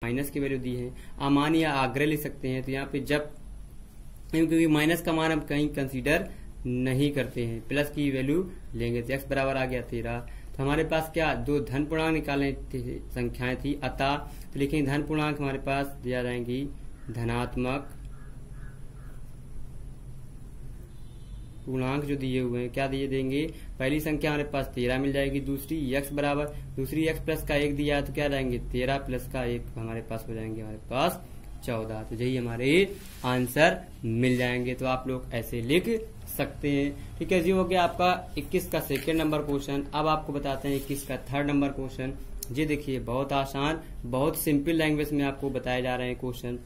Minus की value दी है। अमान या आग्रह ले सकते हैं। तो यहाँ पे जब, क्योंकि माइनस का मान हम कहीं कंसीडर नहीं करते हैं, प्लस की वैल्यू लेंगे। तो x बराबर आ गया 13। तो हमारे पास क्या दो धन पूर्णांक निकालने संख्याएं थी, अतः तो लिखेंगे धन पूर्णांक हमारे पास दिया जाएंगी धनात्मक पूर्णांक जो दिए हुए हैं, क्या दिए देंगे, पहली संख्या हमारे पास 13 मिल जाएगी, दूसरी x बराबर, दूसरी x प्लस का 1 दिया तो क्या जाएंगे 13 प्लस का 1 हमारे पास हो जाएंगे हमारे पास 14। तो यही हमारे आंसर मिल जाएंगे। तो आप लोग ऐसे लिख सकते हैं। ठीक है जी, हो गया आपका 21 का सेकेंड नंबर क्वेश्चन। अब आपको बताते हैं 21 का थर्ड नंबर क्वेश्चन। ये देखिए बहुत आसान, बहुत सिंपल लैंग्वेज में आपको बताए जा रहे हैं क्वेश्चन।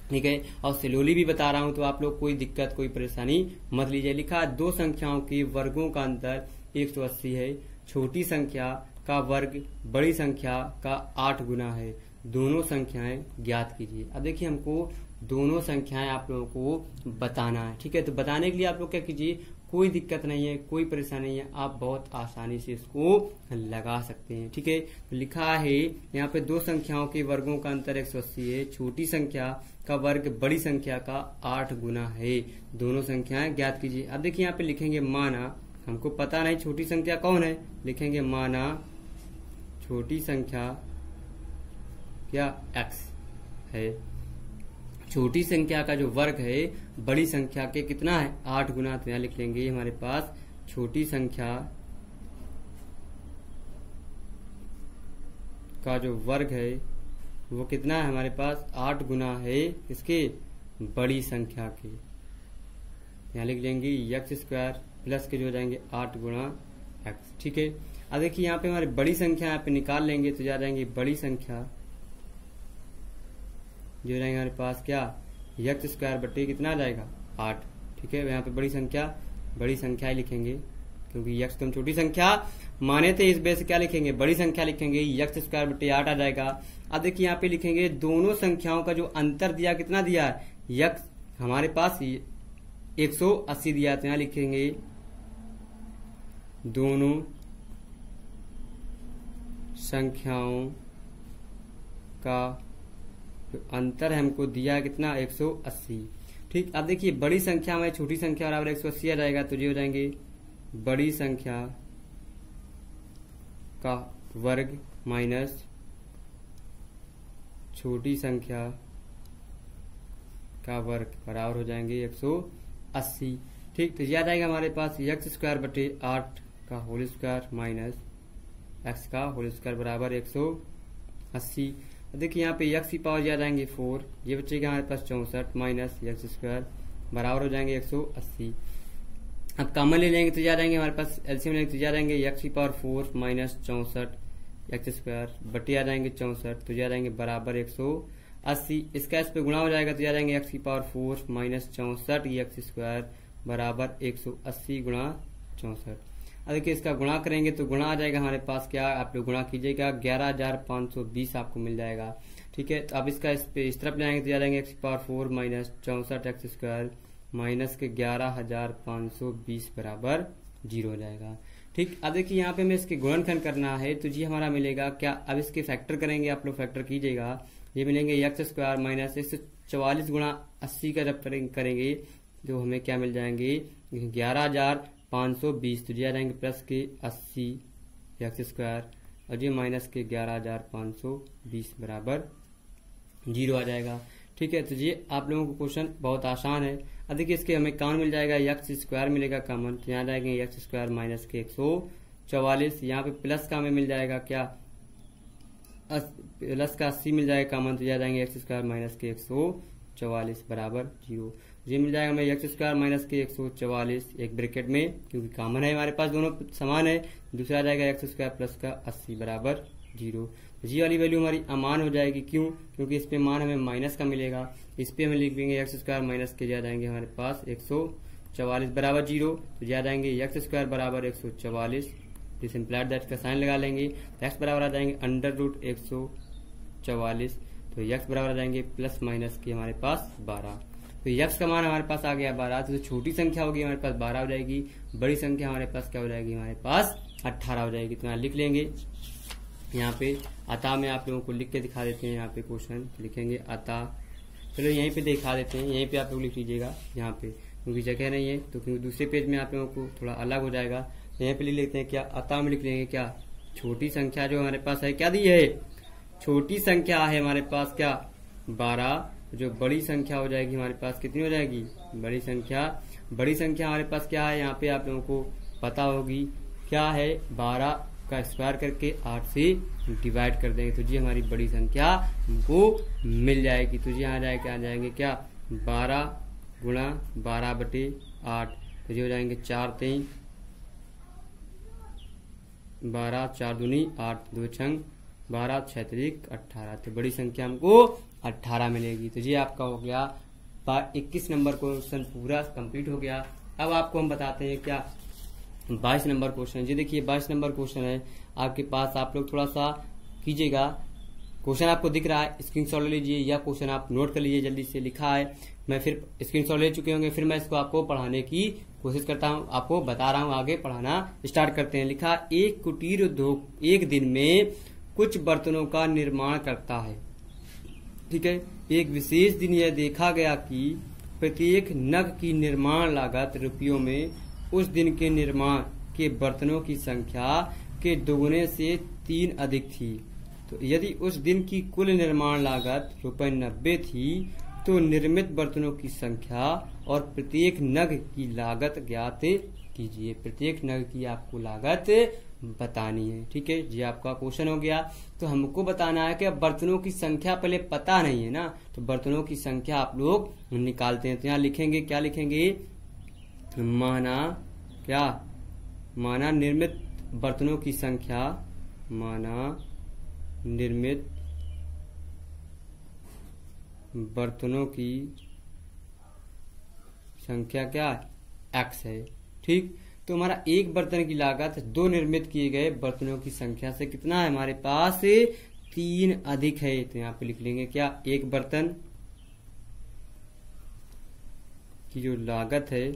ठीक है, और स्लोली भी बता रहा हूं, तो आप लोग कोई दिक्कत कोई परेशानी मत लीजिए। लिखा दो संख्याओं के वर्गों का अंतर 180 है, छोटी संख्या का वर्ग बड़ी संख्या का 8 गुना है, दोनों संख्याएं ज्ञात कीजिए। अब देखिए हमको दोनों संख्याएं आप लोगों को बताना है। ठीक है, तो बताने के लिए आप लोग क्या कीजिए, कोई दिक्कत नहीं है, कोई परेशानी नहीं है, आप बहुत आसानी से इसको लगा सकते हैं। ठीक है, तो लिखा है यहाँ पे दो संख्याओं के वर्गों का अंतर 180 है, छोटी संख्या का वर्ग बड़ी संख्या का 8 गुना है, दोनों संख्याएं ज्ञात कीजिए। अब देखिए यहाँ पे लिखेंगे माना, हमको पता नहीं छोटी संख्या कौन है, लिखेंगे माना छोटी संख्या क्या x है, छोटी संख्या का जो वर्ग है बड़ी संख्या के कितना है 8 गुना। तो यहाँ लिख लेंगे हमारे पास छोटी संख्या का जो वर्ग है वो कितना है हमारे पास 8 गुना है इसके बड़ी संख्या के। यहाँ लिख लेंगे x स्क्वायर प्लस के जो हो जाएंगे 8 गुना x। ठीक है, अब देखिए यहाँ पे हमारी बड़ी संख्या यहाँ पे निकाल लेंगे तो जा जाएंगे बड़ी संख्या जो रहेंगे हमारे पास क्या x स्क्वायर बटे कितना आ जाएगा 8। ठीक है, यहाँ पे बड़ी संख्या ही लिखेंगे क्योंकि x तो हम छोटी संख्या माने थे, इस बेस से क्या लिखेंगे बड़ी संख्या लिखेंगे, x स्क्वायर बटे 8 आ जाएगा। अब देखिए यहाँ पे लिखेंगे दोनों संख्याओं का जो अंतर दिया कितना दिया है x हमारे पास 180 दिया, तो यहाँ लिखेंगे दोनों संख्याओं का तो अंतर हमको दिया कितना 180। ठीक, अब देखिए बड़ी संख्या में छोटी संख्या बराबर 180 आ जाएगा, तो ये हो जाएंगे बड़ी संख्या का वर्ग माइनस छोटी संख्या का वर्ग बराबर हो जाएंगे 180। ठीक, तो यह आ जाएगा हमारे पास x स्क्वायर बटे 8 का होल स्क्वायर माइनस x का होल स्क्वायर बराबर 180। देखिए यहाँ पे x की पावर आ जाएंगे 4, ये बचेगा हमारे पास 64 माइनस x स्क्वायर बराबर हो जाएंगे 180। अब कॉमन ले लेंगे तो जा जाएंगे हमारे पास एलसीएम लेंगे तो जा जाएंगे x की पावर 4 माइनस 64 x स्क्वायर बटे आ जाएंगे 64, तो जा जाएंगे बराबर 180। इसका इस पे गुणा हो जाएगा तो जा जाएंगे x की पावर 4 माइनस 64 x स्क्वायर बराबर 180 गुणा 64। अब देखिए इसका गुणा करेंगे तो गुणा आ जाएगा हमारे पास क्या, आप लोग गुणा कीजिएगा 11,520 आपको मिल जाएगा। ठीक है, तो अब इसका इस तरफ ले आएंगे तो जा जाएंगे x की power 4 minus 64 x square minus के 11,520 बराबर 0 हो जाएगा। ठीक, अब देखिए यहाँ पे हमें इसके गुणनखंड करना है तो जी हमारा मिलेगा क्या, अब इसके फैक्टर करेंगे, आप लोग फैक्टर कीजिएगा, ये मिलेंगे x स्क्वायर माइनस 144 गुणा 80 का जब करेंगे तो हमें क्या मिल जाएंगे 11,520, तो दिया जाएंगे प्लस के 80 x स्क्वायर और ये माइनस के 11,520 बराबर 0 आ जाएगा। ठीक है, तो ये आप लोगों को क्वेश्चन बहुत आसान है। अब देखिए इसके हमें कॉमन मिल जाएगा x स्क्वायर मिलेगा कॉमन, तो यहाँ जाएंगे x स्क्वायर माइनस के 144, यहाँ पे प्लस का हमें मिल जाएगा क्या प्लस का 80 मिल जाएगा कॉमन, तो यहाँ जाएंगे x स्क्वायर माइनस के 144 बराबर 0। ये मिल जाएगा हमें x स्क्वायर माइनस के 144 एक ब्रैकेट में क्योंकि कॉमन है हमारे पास दोनों समान है, दूसरा आ जाएगा x स्क्वायर प्लस का 80 बराबर 0। जी वाली वैल्यू हमारी अमान हो जाएगी, क्यों, क्योंकि इस पे मान हमें माइनस का मिलेगा, इस पे हम लिख देंगे x स्क्वायर माइनस के जा जाएंगे हमारे पास 144 बराबर 0, तो जा जाएंगे x स्क्वायर बराबर 144, दिस इम्प्लाइड दैट का साइन लगा लेंगे, तो x बराबर आ जाएंगे अंडर रूट 144, तो x बराबर आ जाएंगे प्लस माइनस के हमारे पास 12, तो x का मान हमारे पास आ गया 12, तो छोटी संख्या होगी हमारे पास 12 हो जाएगी, बड़ी संख्या हमारे पास क्या हो जाएगी हमारे पास 18 हो जाएगी। तो यहाँ लिख लेंगे यहाँ पे अतः में आप लोगों को लिख के दिखा देते हैं। यहाँ पे क्वेश्चन लिखेंगे अतः, चलो यहीं पे दिखा देते हैं, यहीं पे आप लोग लिख लीजिएगा यहाँ पे, क्योंकि जगह नहीं है तो क्योंकि दूसरे पेज में आप लोगों को थोड़ा अलग हो जाएगा। यहीं पे लिख लेते हैं क्या, अतः में लिख लेंगे क्या, छोटी संख्या जो हमारे पास है क्या दी है, छोटी संख्या है हमारे पास क्या 12, जो बड़ी संख्या हो जाएगी हमारे पास कितनी हो जाएगी, बड़ी संख्या हमारे पास क्या है, यहाँ पे आप लोगों को पता होगी क्या है, 12 का स्क्वायर करके 8 से डिवाइड कर देंगे तो जी हमारी बड़ी संख्या हमको मिल जाएगी। तो जी यहाँ आ जाएंगे क्या 12 गुणा 12/8, तो जी हो जाएंगे 4 3 12, 4 दूनी 8, 2 छंग 12, 6 3 18, तो बड़ी संख्या हमको 18 मिलेगी। तो जी आपका हो गया 21 नंबर क्वेश्चन पूरा कंप्लीट हो गया। अब आपको हम बताते हैं क्या 22 नंबर क्वेश्चन। जी देखिए 22 नंबर क्वेश्चन है आपके पास, आप लोग थोड़ा सा कीजिएगा, क्वेश्चन आपको दिख रहा है स्क्रीनशॉट ले लीजिए या क्वेश्चन आप नोट कर लीजिए, जल्दी से लिखा है, मैं फिर स्क्रीनशॉट ले चुके होंगे, फिर मैं इसको आपको पढ़ाने की कोशिश करता हूं, आपको बता रहा हूं, आगे पढ़ाना स्टार्ट करते हैं। लिखा, एक कुटीर उद्योग एक दिन में कुछ बर्तनों का निर्माण करता है। ठीक है, एक विशेष दिन यह देखा गया कि प्रत्येक नग की निर्माण लागत रुपयों में उस दिन के निर्माण के बर्तनों की संख्या के दोगुने से 3 अधिक थी। तो यदि उस दिन की कुल निर्माण लागत ₹90 थी तो निर्मित बर्तनों की संख्या और प्रत्येक नग की लागत ज्ञात कीजिए। प्रत्येक नग की आपको लागत बतानी है। ठीक है जी, आपका क्वेश्चन हो गया। तो हमको बताना है कि अब बर्तनों की संख्या पहले पता नहीं है ना, तो बर्तनों की संख्या आप लोग निकालते हैं। तो यहाँ लिखेंगे, क्या लिखेंगे, माना निर्मित बर्तनों की संख्या, माना निर्मित बर्तनों की संख्या क्या x है। ठीक, तो हमारा एक बर्तन की लागत 2 निर्मित किए गए बर्तनों की संख्या से कितना है, हमारे पास 3 अधिक है। तो यहाँ पे लिख लेंगे क्या, एक बर्तन की जो लागत है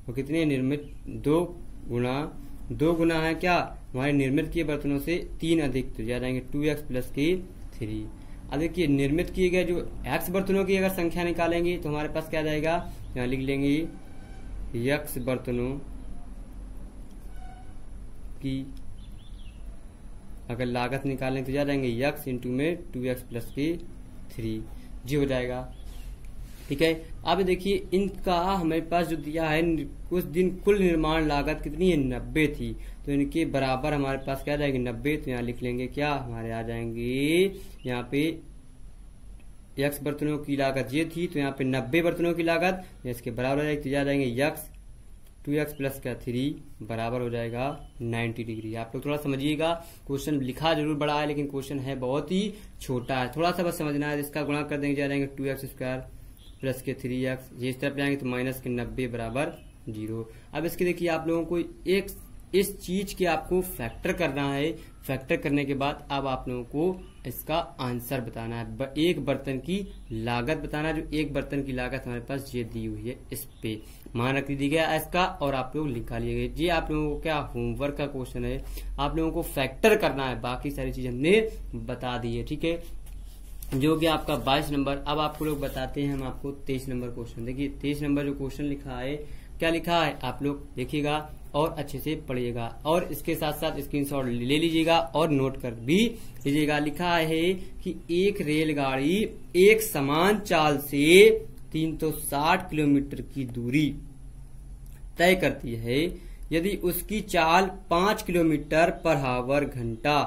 वो कितनी निर्मित 2 गुना है क्या, हमारे निर्मित किए बर्तनों से 3 अधिक, तो आ जाएंगे 2x + के 3। अब देखिए निर्मित किए गए जो x बर्तनों की अगर संख्या निकालेंगे तो हमारे पास क्या जाएगा, यहाँ लिख लेंगे x बर्तनों की अगर लागत निकालें तो जा जाएंगे x इंटू में 2x + के 3 जी हो जाएगा। ठीक है, अब देखिए इनका हमारे पास जो दिया है उस दिन कुल निर्माण लागत कितनी है, 90 थी, तो इनके बराबर हमारे पास क्या आ जाएगी 90। तो यहाँ लिख लेंगे क्या, हमारे आ जाएंगे यहाँ पे x बर्तनों की लागत ये थी, तो यहाँ पे 90 बर्तनों की लागत इसके बराबर हो जाएगी, तो आ जाएंगे x 2x + का 3 बराबर हो जाएगा 90 डिग्री। आप लोग थोड़ा समझिएगा, क्वेश्चन लिखा जरूर बड़ा है लेकिन क्वेश्चन है बहुत ही छोटा है, थोड़ा सा बस समझना है। इसका गुणा कर देंगे, आ जाएंगे 2x² + के 3x, ये इस तरफ जाएंगे तो माइनस के 90 बराबर 0। अब इसके देखिए आप लोगों को एक इस चीज के आपको फैक्टर करना है, फैक्टर करने के बाद अब आप लोगों को इसका आंसर बताना है, एक बर्तन की लागत बताना, जो एक बर्तन की लागत हमारे पास ये दी हुई है, इस पे मान रख दीजिएगा इसका और आप लोग निकालिएगा। ये आप लोगों को क्या होमवर्क का क्वेश्चन है, आप लोगों को फैक्टर करना है, बाकी सारी चीज हमने बता दी है। ठीक है, जो कि आपका 22 नंबर। अब आपको लोग बताते हैं हम आपको 23 नंबर क्वेश्चन। देखिए 23 नंबर जो क्वेश्चन लिखा है, क्या लिखा है आप लोग देखिएगा और अच्छे से पढ़िएगा और इसके साथ साथ स्क्रीनशॉट ले लीजिएगा और नोट कर भी लीजिएगा। लिखा है कि एक रेलगाड़ी एक समान चाल से 360 किलोमीटर की दूरी तय करती है। यदि उसकी चाल 5 किलोमीटर/आवर घंटा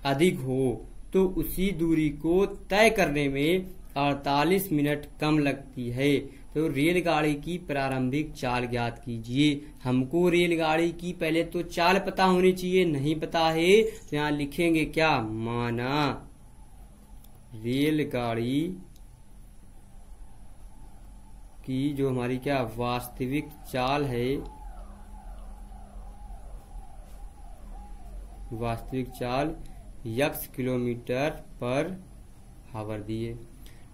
अधिक हो तो उसी दूरी को तय करने में 48 मिनट कम लगती है। तो रेलगाड़ी की प्रारंभिक चाल ज्ञात कीजिए। हमको रेलगाड़ी की पहले तो चाल पता होनी चाहिए, नहीं पता है तो यहाँ लिखेंगे क्या, माना रेलगाड़ी की जो हमारी क्या वास्तविक चाल है, वास्तविक चाल x किलोमीटर/आवर दिए।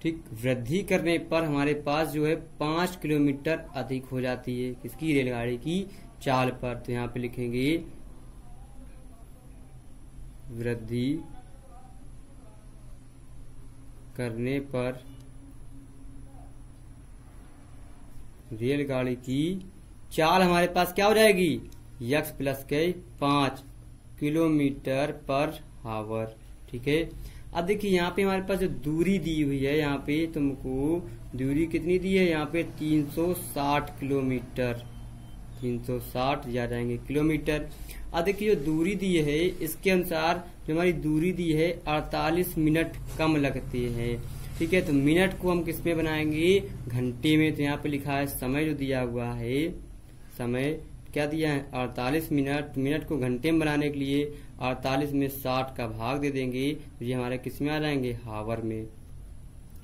ठीक, वृद्धि करने पर हमारे पास जो है 5 किलोमीटर अधिक हो जाती है, किसकी, रेलगाड़ी की चाल पर। तो यहाँ पे लिखेंगे वृद्धि करने पर रेलगाड़ी की चाल हमारे पास क्या हो जाएगी, यक्स प्लस के 5 किलोमीटर पर आवर। ठीक है, अब देखिए यहाँ पे हमारे पास जो दूरी दी हुई है, यहाँ पे तुमको दूरी कितनी दी है, यहाँ पे 360 किलोमीटर, 360 जा जाएंगे किलोमीटर। अब देखिए जो दूरी दी है इसके अनुसार जो हमारी दूरी दी है 48 मिनट कम लगते हैं। ठीक है, तो मिनट को हम किस में बनाएंगे, घंटे में। तो यहाँ पे लिखा है समय जो दिया हुआ है, समय क्या दिया है 48 मिनट, मिनट को घंटे में बनाने के लिए 48 में 60 का भाग दे देंगे, तो ये हमारे किस में आ जाएंगे, हावर में।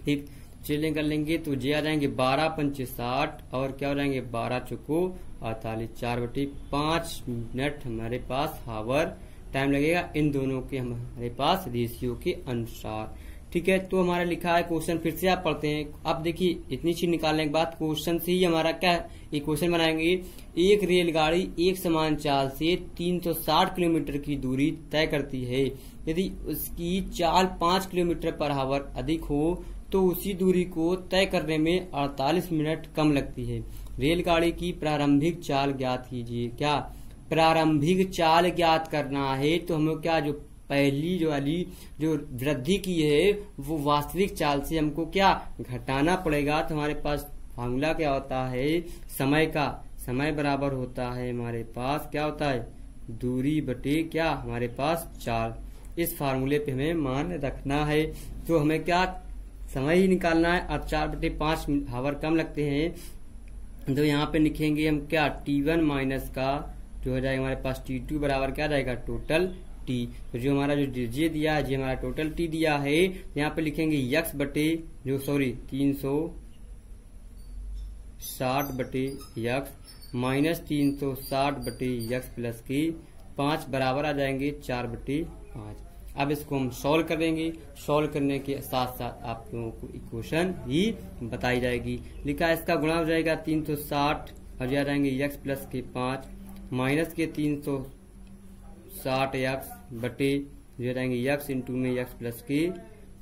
ठीक, चलिए कर लेंगे तो ये आ जाएंगे 12 पंचे 60 और क्या हो जाएंगे 12 चौको 48, 4/5 मिनट हमारे पास हावर टाइम लगेगा इन दोनों के हमारे पास रेशियो के अनुसार। ठीक है, तो हमारा लिखा है क्वेश्चन, फिर से आप पढ़ते हैं। अब देखिए इतनी चीज निकालने के बाद क्वेश्चन से ही हमारा क्या एक क्वेश्चन बनाएंगे। एक रेलगाड़ी एक समान चाल से 360 किलोमीटर की दूरी तय करती है। यदि उसकी चाल 5 किलोमीटर पर आवर अधिक हो तो उसी दूरी को तय करने में 48 मिनट कम लगती है। रेलगाड़ी की प्रारंभिक चाल ज्ञात कीजिए। क्या प्रारंभिक चाल ज्ञात करना है, तो हमें क्या जो पहली जो वाली जो वृद्धि की है वो वास्तविक चाल से हमको क्या घटाना पड़ेगा। तो हमारे पास फार्मूला क्या होता है, समय का, समय बराबर होता है हमारे पास क्या होता है, दूरी बटे क्या हमारे पास चाल। इस फार्मूले पे हमें मान रखना है। तो हमें क्या समय ही निकालना है और 4/5 हावर कम लगते हैं। तो यहाँ पे लिखेंगे हम क्या T1 माइनस का जो हो जाएगा हमारे पास T2 बराबर क्या रहेगा टोटल T। तो जो हमारा जो जे दिया है, हमारा टोटल T दिया है, यहाँ पे लिखेंगे यक्स बटे जो 360 बटे यक्स माइनस 360 बटे यक्स प्लस की 5 बराबर आ जाएंगे 4/5। अब इसको हम सॉल्व करेंगे। सॉल्व करने के साथ साथ आप लोगों को इक्वेशन ही बताई जाएगी। लिखा है इसका गुणा हो जाएगा 360 और जा जाएंगे यक्स प्लस के 5 माइनस के 360 यक्स बटे जो जाएंगे यक्स इंटू में यक्स प्लस के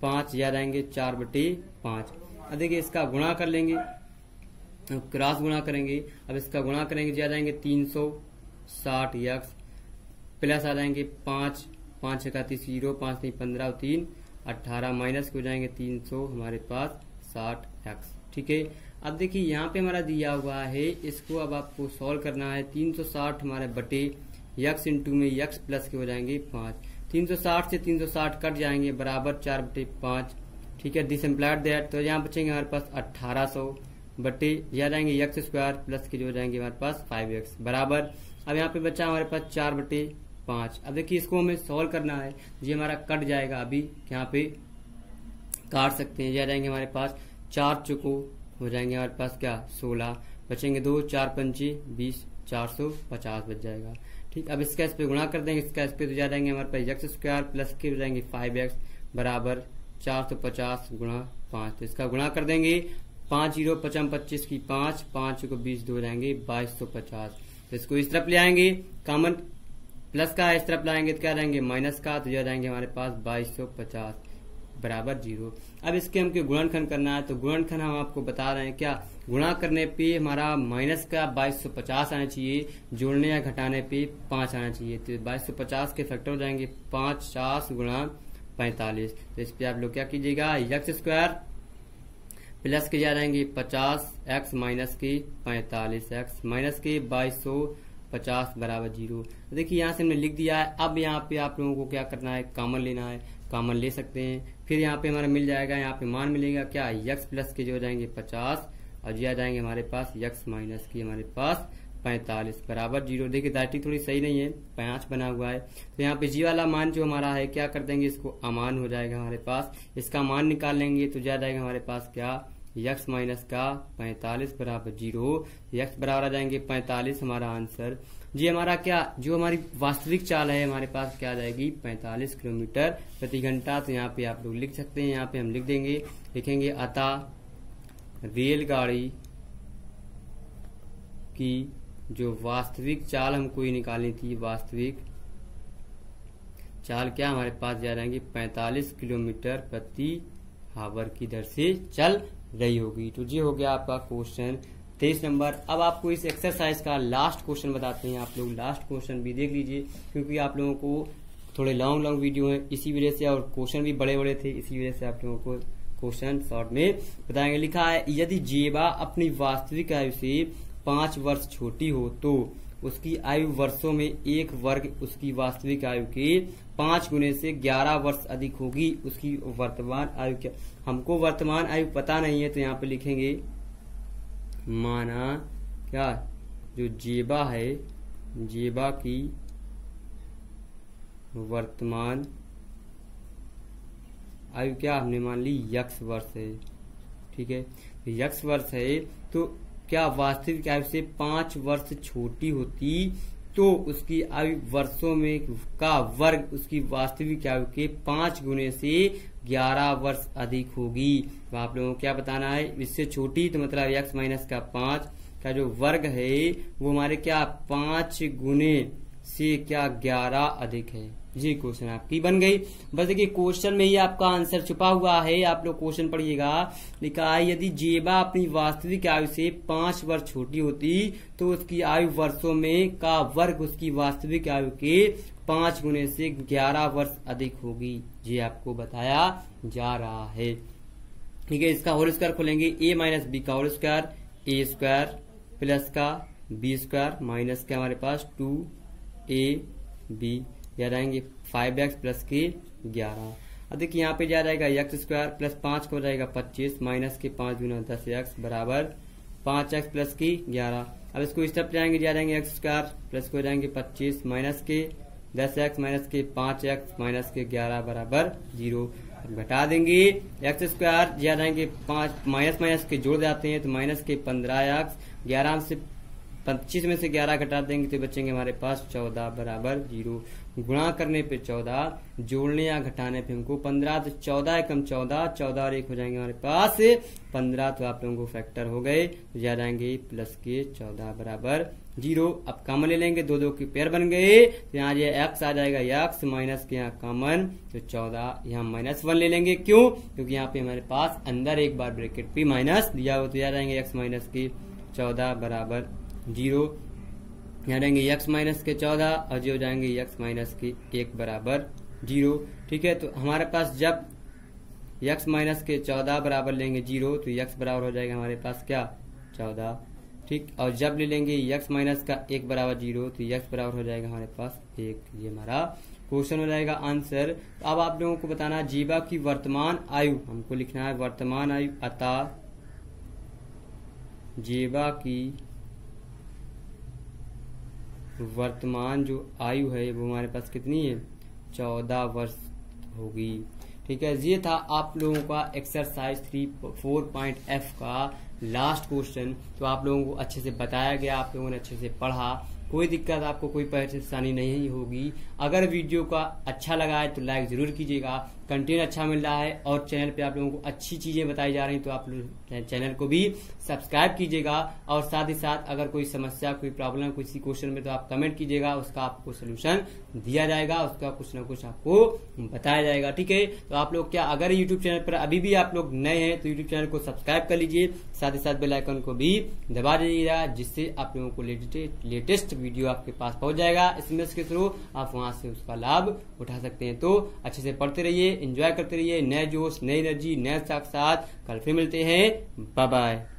5 या जाएंगे 4/5। अब देखिए इसका गुणा कर लेंगे, क्रॉस गुणा करेंगे। अब इसका गुणा करेंगे जा जाएंगे 360 यक्स प्लस आ जाएंगे 5 5 31 0 5 नहीं 15 3 18 माइनस हो जाएंगे 300 हमारे पास 60 एक्स। ठीक है, अब देखिए यहाँ पे हमारा दिया हुआ है, इसको अब आपको सॉल्व करना है। 360 हमारे बटे यक्स इंटू में यक्स प्लस के हो जाएंगे 5, 360 से 360 कट जाएंगे बराबर 4/5। ठीक है, दिस एम्प्लाइड दैट, तो यहाँ बचेंगे हमारे पास 1800 बटे यह जाएंगे यक्स स्क्वायर प्लस के जो जाएंगे हमारे पास 5x बराबर। अब यहाँ पे बचा हमारे पास 4/5। अब देखिए इसको हमें सॉल्व करना है, ये हमारा कट जाएगा, अभी यहाँ पे काट सकते हैं। यह जाएंगे हमारे पास 4 चौको हो जाएंगे हमारे पास क्या 16, बचेंगे 2 4 पंचे 20 450 बच जाएगा। ठीक, अब इसका इस पे गुणा कर देंगे, इसका इस पे तो जा जाएंगे हमारे पास यक्स स्क्वायर प्लस के हो जाएंगे 5x बराबर 450 गुणा 5। तो इसका गुणा कर देंगे 5 0 5 25 की 5 5 को 20 दो जाएंगे 2250। तो इसको इस तरफ ले आएंगे, कॉमन प्लस का इस तरफ लाएंगे तो क्या जाएंगे माइनस का, तो जाएंगे हमारे पास 2250 बराबर 0। अब इसके हमको गुणनखंड करना है, तो गुणनखंड हम आपको बता रहे हैं क्या गुणा करने पे हमारा माइनस का 2250 आना चाहिए, जोड़ने या घटाने पे 5 आना चाहिए। तो 2250 के फैक्टर हो जाएंगे 50 गुणा 45। तो इस पे आप लोग क्या कीजिएगा यक्स स्क्वायर प्लस के जा जाएंगे 50x माइनस के 45x माइनस के 2250 बराबर 0। देखिए यहाँ से हमने लिख दिया है। अब यहाँ पे आप लोगों को क्या करना है, कॉमन लेना है, कॉमन ले सकते हैं। फिर यहाँ पे हमारा मिल जाएगा, यहाँ पे मान मिलेगा क्या x प्लस के जो हो जाएंगे 50 और जी आ जाएंगे हमारे पास x माइनस की हमारे पास 45 बराबर 0। देखिए दायटी थोड़ी सही नहीं है, 5 बना हुआ है, तो यहाँ पे जी वाला मान जो हमारा है क्या कर देंगे, इसको अमान हो जाएगा हमारे पास। इसका मान निकाल लेंगे तो जा जाएगा हमारे पास क्या x माइनस का 45 बराबर 0। x बराबर आ जाएंगे 45 हमारा आंसर। जी हमारा क्या जो हमारी वास्तविक चाल है हमारे पास क्या आ जाएगी 45 किलोमीटर प्रति घंटा। तो यहाँ पे आप लोग लिख सकते हैं, यहाँ पे हम लिख देंगे, लिखेंगे अतः रेलगाड़ी की जो वास्तविक चाल हमको ये निकालनी थी, वास्तविक चाल क्या हमारे पास जा रहेंगी 45 किलोमीटर प्रति आवर की दर से चल रही होगी। तो ये हो गया आपका क्वेश्चन 23 नंबर। अब आपको इस एक्सरसाइज का लास्ट क्वेश्चन बताते हैं। आप लोग लास्ट क्वेश्चन भी देख लीजिए, क्योंकि आप लोगों को थोड़े लॉन्ग वीडियो है इसी वजह से, और क्वेश्चन भी बड़े बड़े थे इसी वजह से आप लोगों को क्वेश्चन शॉर्ट में बताएंगे। लिखा है यदि जेबा अपनी वास्तविक आयु से 5 वर्ष छोटी हो तो उसकी आयु वर्षों में 1 वर्ग उसकी वास्तविक आयु के 5 गुने से 11 वर्ष अधिक होगी। उसकी वर्तमान आयु क्या? हमको वर्तमान आयु पता नहीं है, तो यहाँ पे लिखेंगे माना क्या जो जेबा है, जेबा की वर्तमान आयु क्या हमने मान ली x वर्ष है। ठीक है, x वर्ष है तो क्या वास्तविक आयु से 5 वर्ष छोटी होती तो उसकी आयु वर्षों में का वर्ग उसकी वास्तविक आयु के 5 गुने से 11 वर्ष अधिक होगी। तो आप लोगों को क्या बताना है, इससे छोटी तो मतलब x माइनस का 5 का जो वर्ग है वो हमारे क्या 5 गुने से क्या 11 अधिक है। जी क्वेश्चन आपकी बन गई। बस देखिए क्वेश्चन में ही आपका आंसर छुपा हुआ है, आप लोग क्वेश्चन पढ़िएगा। लिखा है यदि जेबा अपनी वास्तविक आयु से 5 वर्ष छोटी होती तो उसकी आयु वर्षों में का वर्ग उसकी वास्तविक आयु के 5 गुने से 11 वर्ष अधिक होगी। ये आपको बताया जा रहा है। ठीक है, इसका होल स्क्वायर खोलेंगे a माइनस बी का होल स्क्वायर, ए स्क्वायर प्लस का बी स्क्वायर माइनस के हमारे पास 2ab या रहेंगे 5x प्लस के 11। अब देखिए यहाँ पे जा जाएगा x स्क्वायर प्लस 5 को जाएगा 25 माइनस के 5 गुना 10x बराबर 5x प्लस की 11। अब इसको इस तरफ जाएंगे, जा जाएंगे x स्क्वायर प्लस को जाएंगे 25 माइनस के 10x माइनस के 5x माइनस के 11 बराबर 0। घटा देंगे x स्क्वायर, जा जाएंगे 5 माइनस माइनस के जोड़ जाते हैं तो माइनस के 15x, 11 से 25 में से 11 घटा देंगे तो बचेंगे हमारे पास 14 बराबर 0। गुणा करने पे 14, जोड़ने या घटाने पे हमको 15, तो 14 एकम 14, 14 और 1 हो जाएंगे हमारे पास 15। तो आप लोगों को फैक्टर हो गए, तो जा जाएंगे प्लस के 14 बराबर 0। अब कॉमन ले लेंगे, 2 2 के पेयर बन गए, तो यहाँ ये x आ जाएगा x माइनस के यहाँ कॉमन, तो 14 यहाँ -1 ले लेंगे। क्यों? क्योंकि यहाँ पे हमारे पास अंदर एक बार ब्रैकेट पे माइनस दिया हो, तो जा जाएंगे x माइनस के 14 बराबर 0। यहाँ रहेंगे x माइनस के 14 और जो जाएंगे x माइनस के 1 बराबर 0। ठीक है, तो हमारे पास जब x माइनस के 14 बराबर लेंगे 0 तो x बराबर हो जाएगा हमारे पास क्या 14। ठीक, और जब ले लेंगे x माइनस का 1 बराबर 0 तो x बराबर हो जाएगा हमारे पास 1। ये हमारा क्वेश्चन हो जाएगा आंसर। अब आप लोगों को बताना जेबा की वर्तमान आयु, हमको लिखना है वर्तमान आयु, अतः जेबा की वर्तमान जो आयु है वो हमारे पास कितनी है 14 वर्ष होगी। ठीक है, ये था आप लोगों का एक्सरसाइज 3.4.f का लास्ट क्वेश्चन। तो आप लोगों को अच्छे से बताया गया, आप लोगों ने अच्छे से पढ़ा, कोई दिक्कत आपको कोई परेशानी नहीं होगी। अगर वीडियो का अच्छा लगा है तो लाइक जरूर कीजिएगा, कंटेंट अच्छा मिल रहा है और चैनल पे आप लोगों को अच्छी चीजें बताई जा रही तो आप लोग चैनल को भी सब्सक्राइब कीजिएगा। और साथ ही साथ अगर कोई समस्या कोई प्रॉब्लम किसी क्वेश्चन में तो आप कमेंट कीजिएगा, उसका आपको सोल्यूशन दिया जाएगा, उसका कुछ ना कुछ आपको बताया जाएगा। ठीक है, तो आप लोग क्या अगर यूट्यूब चैनल पर अभी भी आप लोग नए हैं तो यूट्यूब चैनल को सब्सक्राइब कर लीजिए, साथ ही साथ बेल आइकन को भी दबा दीजिएगा, जिससे आप लोगों को लेटेस्ट वीडियो आपके पास पहुंच जाएगा। SMS के थ्रू आप वहां से उसका लाभ उठा सकते हैं। तो अच्छे से पढ़ते रहिए, एंजॉय करते रहिए, नए जोश नई एनर्जी नए साथ। कल फिर मिलते हैं, बाय बाय।